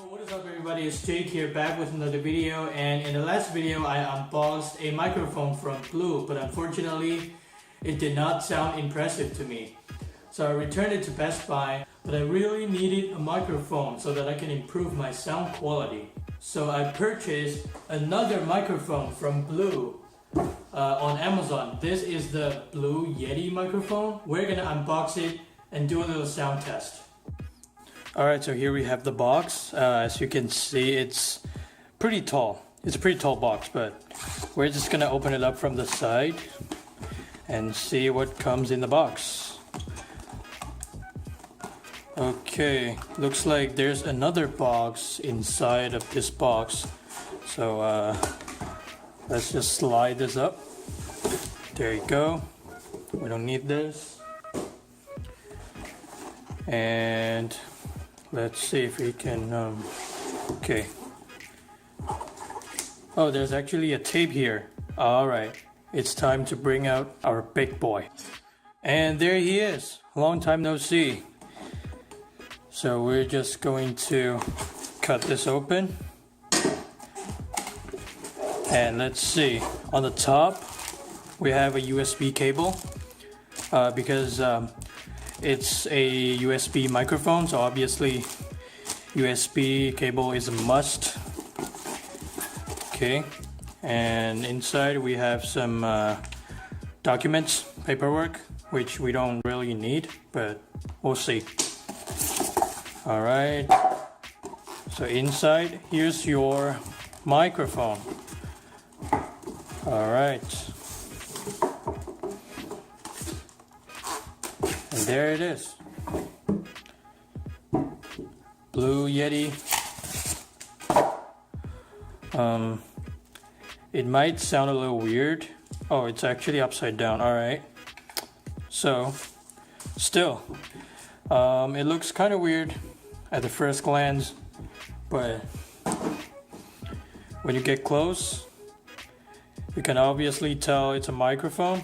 What is up everybody, it's Jake here back with another video, and in the last video I unboxed a microphone from Blue, but unfortunately it did not sound impressive to me. So I returned it to Best Buy, but I really needed a microphone so that I can improve my sound quality. So I purchased another microphone from Blue on Amazon. This is the Blue Yeti microphone. We're gonna unbox it and do a little sound test. Alright, so here we have the box. As you can see, it's pretty tall. It's a pretty tall box, but we're just gonna open it up from the side and see what comes in the box. Okay, looks like there's another box inside of this box. So let's just slide this up. There you go. We don't need this. And let's see if we can, okay. Oh, there's actually a tape here. Alright, it's time to bring out our big boy. And there he is. Long time no see. So we're just going to cut this open. And let's see. On the top, we have a USB cable. Because it's a USB microphone, so obviously USB cable is a must. Okay, and inside we have some documents, paperwork, which we don't really need, but we'll see. Alright, so inside, here's your microphone. Alright. And there it is. Blue Yeti. It might sound a little weird. Oh, it's actually upside down. Alright. So, still, it looks kind of weird at the first glance, but when you get close, you can obviously tell it's a microphone.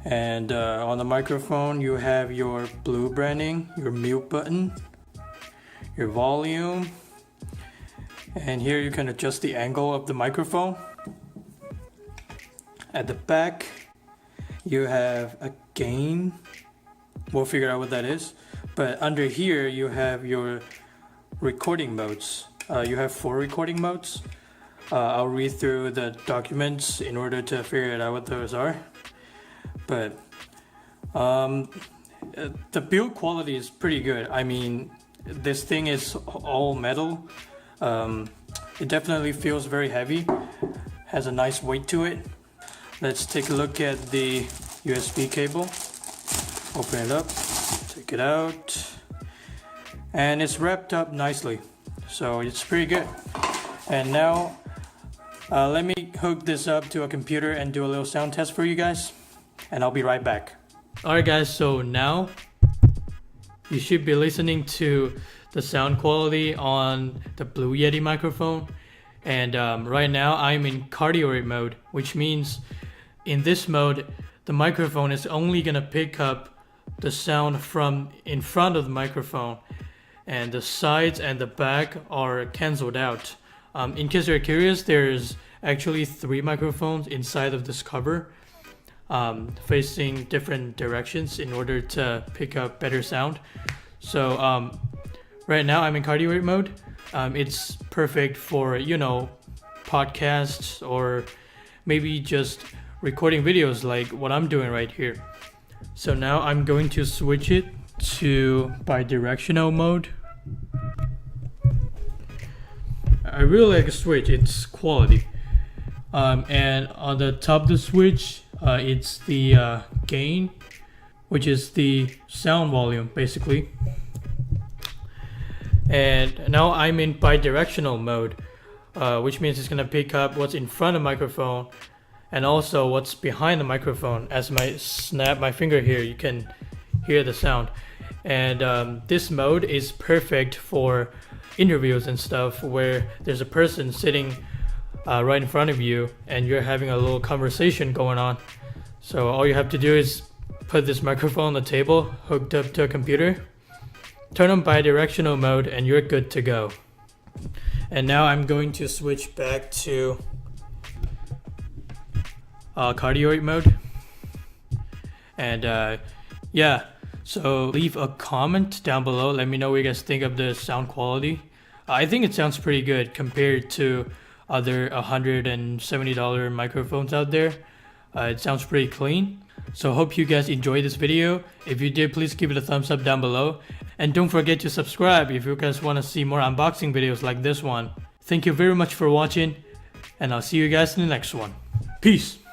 And on the microphone you have your Blue branding, your mute button, your volume, and here you can adjust the angle of the microphone. At the back you have a gain, we'll figure out what that is, but under here you have your recording modes. You have 4 recording modes. I'll read through the documents in order to figure out what those are. But the build quality is pretty good. I mean, this thing is all metal. It definitely feels very heavy, has a nice weight to it. Let's take a look at the USB cable. Open it up, take it out, and it's wrapped up nicely, so it's pretty good. And now let me hook this up to a computer and do a little sound test for you guys, and I'll be right back. Alright guys, so now you should be listening to the sound quality on the Blue Yeti microphone. And right now I'm in cardioid mode, which means in this mode the microphone is only gonna pick up the sound from in front of the microphone, and the sides and the back are cancelled out. In case you're curious, there's actually 3 microphones inside of this cover, facing different directions in order to pick up better sound. So right now I'm in cardioid mode. It's perfect for, you know, podcasts or maybe just recording videos like what I'm doing right here. So now I'm going to switch it to bidirectional mode. I really like the switch, it's quality. And on the top of the switch, it's the gain, which is the sound volume basically. And now I'm in bidirectional mode, which means it's gonna pick up what's in front of the microphone and also what's behind the microphone. As I snap my finger here, you can hear the sound. And this mode is perfect for interviews and stuff where there's a person sitting right in front of you and you're having a little conversation going on. So all you have to do is put this microphone on the table hooked up to a computer, turn on bidirectional mode, and you're good to go. And now I'm going to switch back to cardioid mode. And yeah, so leave a comment down below. Let me know what you guys think of the sound quality. I think it sounds pretty good compared to other $170 microphones out there. It sounds pretty clean. So hope you guys enjoyed this video. If you did, please give it a thumbs up down below. And don't forget to subscribe if you guys want to see more unboxing videos like this one. Thank you very much for watching, and I'll see you guys in the next one. Peace!